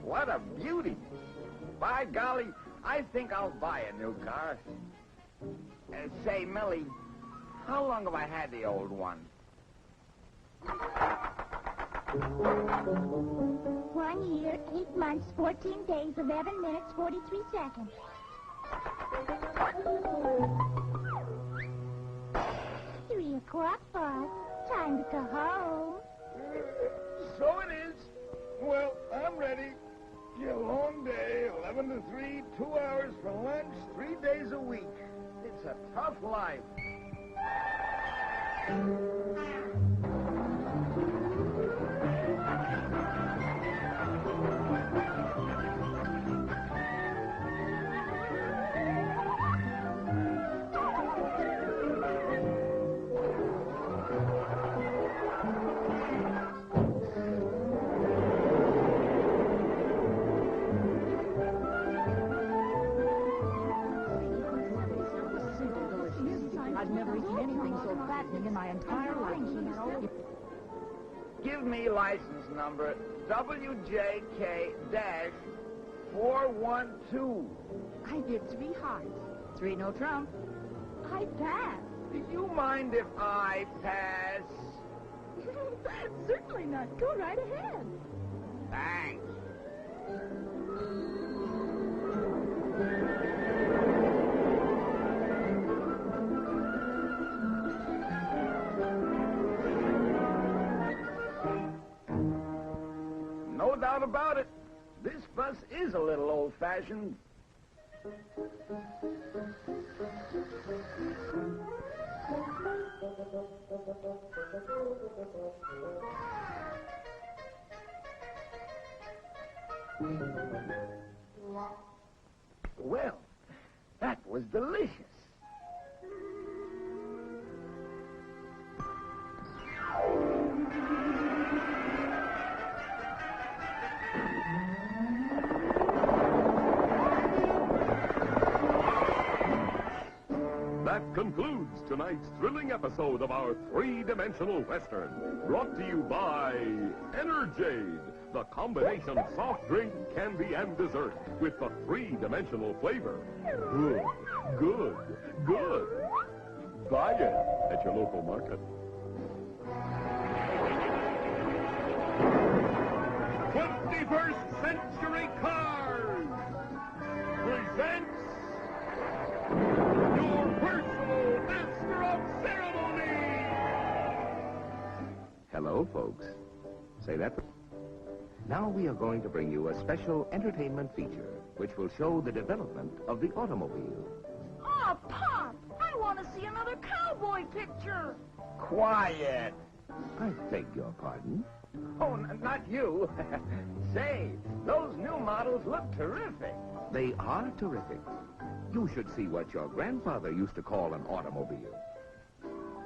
what a beauty. By golly, I think I'll buy a new car. Say, Millie, how long have I had the old one? 1 year, 8 months, 14 days, 11 minutes, 43 seconds. 3 o'clock, Bob. Time to go home. So it is. Well, I'm ready. A long day, 11 to 3, 2 hours for lunch, 3 days a week. It's a tough life. I've never eaten anything so fattening in my entire life. Give me license number WJK-412. I did 3 hearts. 3 no trump. I passed. Do you mind if I pass? Certainly not. Go right ahead. Thanks. No doubt about it. This bus is a little old-fashioned. Well, that was delicious. That concludes tonight's thrilling episode of our three-dimensional Western, brought to you by Enerjade, the combination soft drink, candy, and dessert with the three-dimensional flavor. Good, good, good. Buy it at your local market. 21st Century Cars presents your personal master of ceremony. Hello, folks. Say that. Now we are going to bring you a special entertainment feature which will show the development of the automobile. Oh, Pop! I want to see another cowboy picture. Quiet. I beg your pardon? Oh, not you. Say, those new models look terrific. They are terrific. You should see what your grandfather used to call an automobile.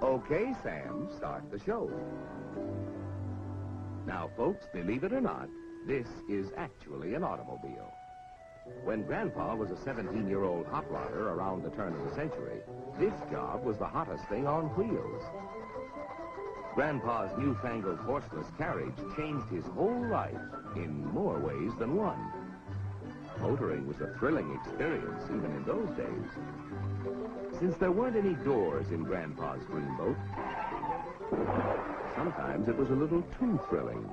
Okay, Sam, start the show. Now, folks, believe it or not, this is actually an automobile. When Grandpa was a 17-year-old hot rodder around the turn of the century, this job was the hottest thing on wheels. Grandpa's newfangled horseless carriage changed his whole life in more ways than one. Motoring was a thrilling experience even in those days. Since there weren't any doors in Grandpa's dreamboat, sometimes it was a little too thrilling.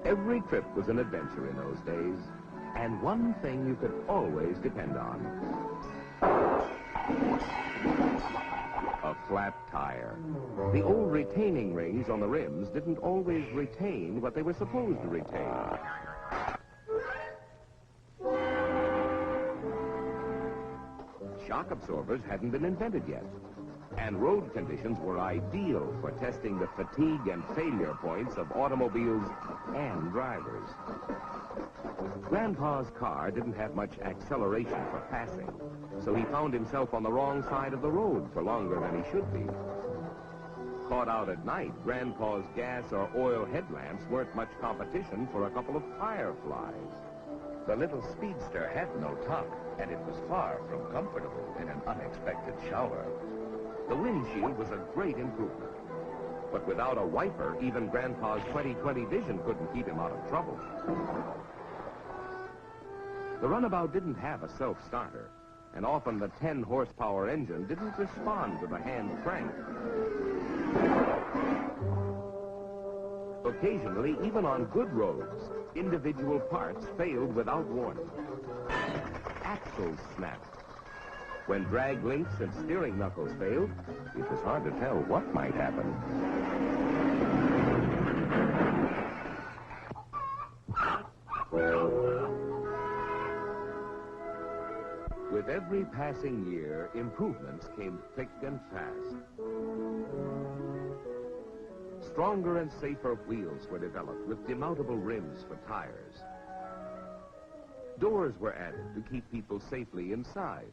Every trip was an adventure in those days, and one thing you could always depend on: a flat tire. The old retaining rings on the rims didn't always retain what they were supposed to retain. Shock absorbers hadn't been invented yet, and road conditions were ideal for testing the fatigue and failure points of automobiles and drivers. Grandpa's car didn't have much acceleration for passing, so he found himself on the wrong side of the road for longer than he should be. Caught out at night, Grandpa's gas or oil headlamps weren't much competition for a couple of fireflies. The little speedster had no top, and it was far from comfortable in an unexpected shower. The windshield was a great improvement. But without a wiper, even Grandpa's 20/20 vision couldn't keep him out of trouble. The runabout didn't have a self-starter, and often the 10-horsepower engine didn't respond to the hand crank. Occasionally, even on good roads, individual parts failed without warning. Axles snapped. When drag links and steering knuckles failed, it was hard to tell what might happen. With every passing year, improvements came thick and fast. Stronger and safer wheels were developed with demountable rims for tires. Doors were added to keep people safely inside.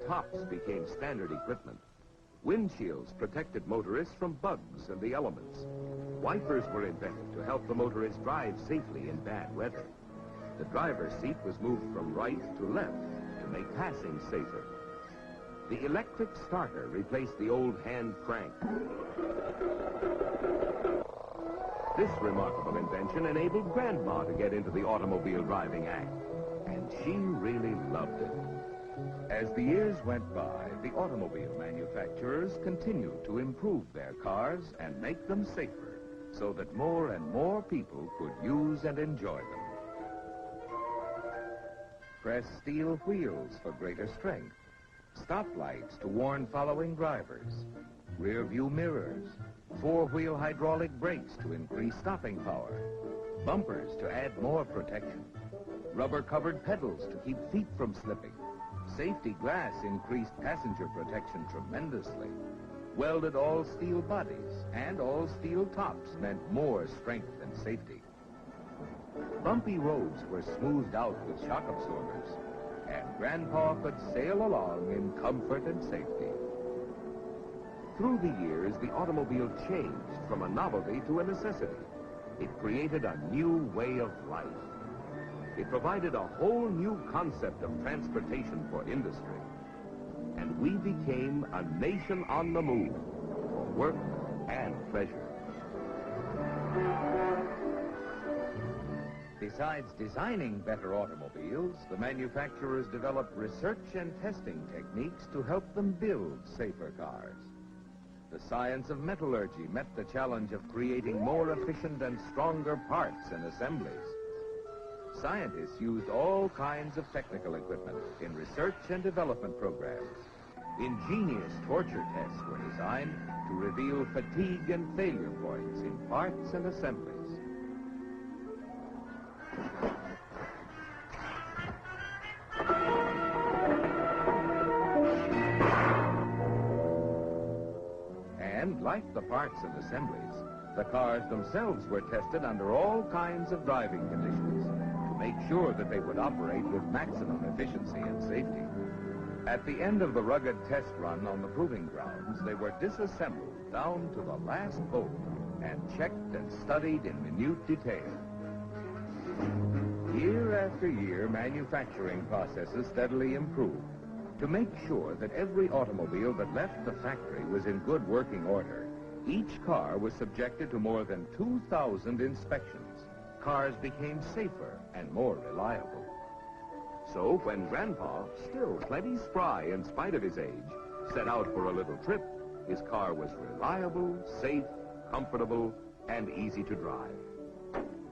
Tops became standard equipment. Windshields protected motorists from bugs and the elements. Wipers were invented to help the motorist drive safely in bad weather. The driver's seat was moved from right to left to make passing safer. The electric starter replaced the old hand crank. This remarkable invention enabled Grandma to get into the automobile driving act, and she really loved it. As the years went by, the automobile manufacturers continued to improve their cars and make them safer, so that more and more people could use and enjoy them. Press steel wheels for greater strength, stoplights to warn following drivers, rear-view mirrors, four-wheel hydraulic brakes to increase stopping power, bumpers to add more protection, rubber-covered pedals to keep feet from slipping. Safety glass increased passenger protection tremendously. Welded all-steel bodies and all-steel tops meant more strength and safety. Bumpy roads were smoothed out with shock absorbers, and Grandpa could sail along in comfort and safety. Through the years, the automobile changed from a novelty to a necessity. It created a new way of life. It provided a whole new concept of transportation for industry. And we became a nation on the move for work and pleasure. Besides designing better automobiles, the manufacturers developed research and testing techniques to help them build safer cars. The science of metallurgy met the challenge of creating more efficient and stronger parts and assemblies. Scientists used all kinds of technical equipment in research and development programs. Ingenious torture tests were designed to reveal fatigue and failure points in parts and assemblies. And like the parts and assemblies, the cars themselves were tested under all kinds of driving conditions to make sure that they would operate with maximum efficiency and safety. At the end of the rugged test run on the proving grounds, they were disassembled down to the last bolt and checked and studied in minute detail. Year after year, manufacturing processes steadily improved to make sure that every automobile that left the factory was in good working order. Each car was subjected to more than 2,000 inspections. Cars became safer and more reliable. So when Grandpa, still plenty spry in spite of his age, set out for a little trip, his car was reliable, safe, comfortable, and easy to drive.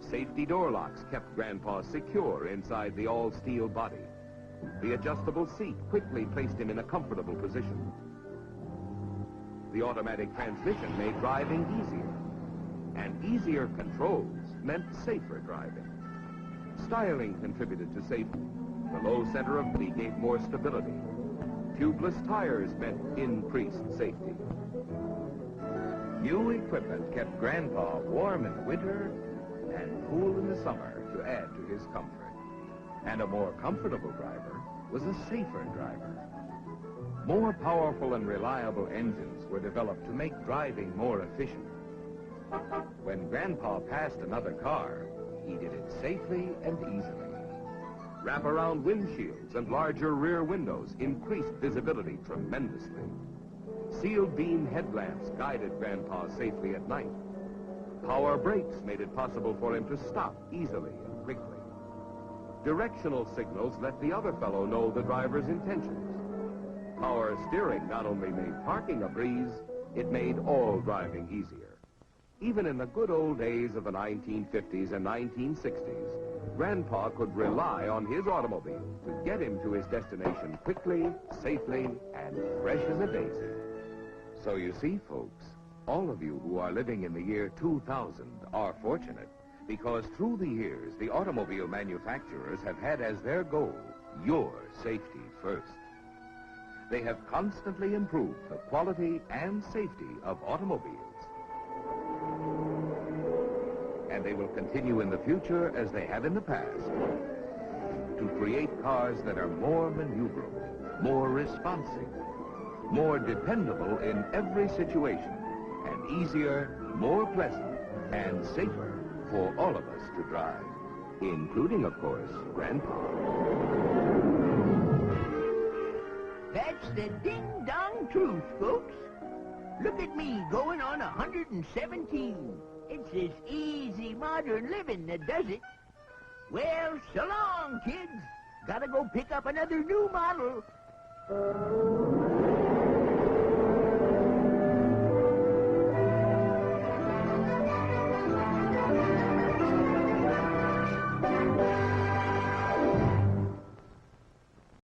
Safety door locks kept Grandpa secure inside the all-steel body. The adjustable seat quickly placed him in a comfortable position. The automatic transmission made driving easier, and easier controls meant safer driving. Styling contributed to safety. The low center of gravity gave more stability. Tubeless tires meant increased safety. New equipment kept Grandpa warm in winter and cool in the summer to add to his comfort. And a more comfortable driver was a safer driver. More powerful and reliable engines were developed to make driving more efficient. When Grandpa passed another car, he did it safely and easily. Wrap-around windshields and larger rear windows increased visibility tremendously. Sealed beam headlamps guided Grandpa safely at night. Power brakes made it possible for him to stop easily and quickly. Directional signals let the other fellow know the driver's intentions. Power steering not only made parking a breeze, it made all driving easier. Even in the good old days of the 1950s and 1960s, Grandpa could rely on his automobile to get him to his destination quickly, safely, and fresh as a daisy. So you see, folks, all of you who are living in the year 2000 are fortunate, because through the years, the automobile manufacturers have had as their goal your safety first. They have constantly improved the quality and safety of automobiles. And they will continue in the future as they have in the past to create cars that are more maneuverable, more responsive, more dependable in every situation, and easier, more pleasant, and safer for all of us to drive, including, of course, Grandpa. That's the ding-dong truth, folks. Look at me going on 117. It's this easy modern living that does it. Well, so long, kids. Gotta go pick up another new model.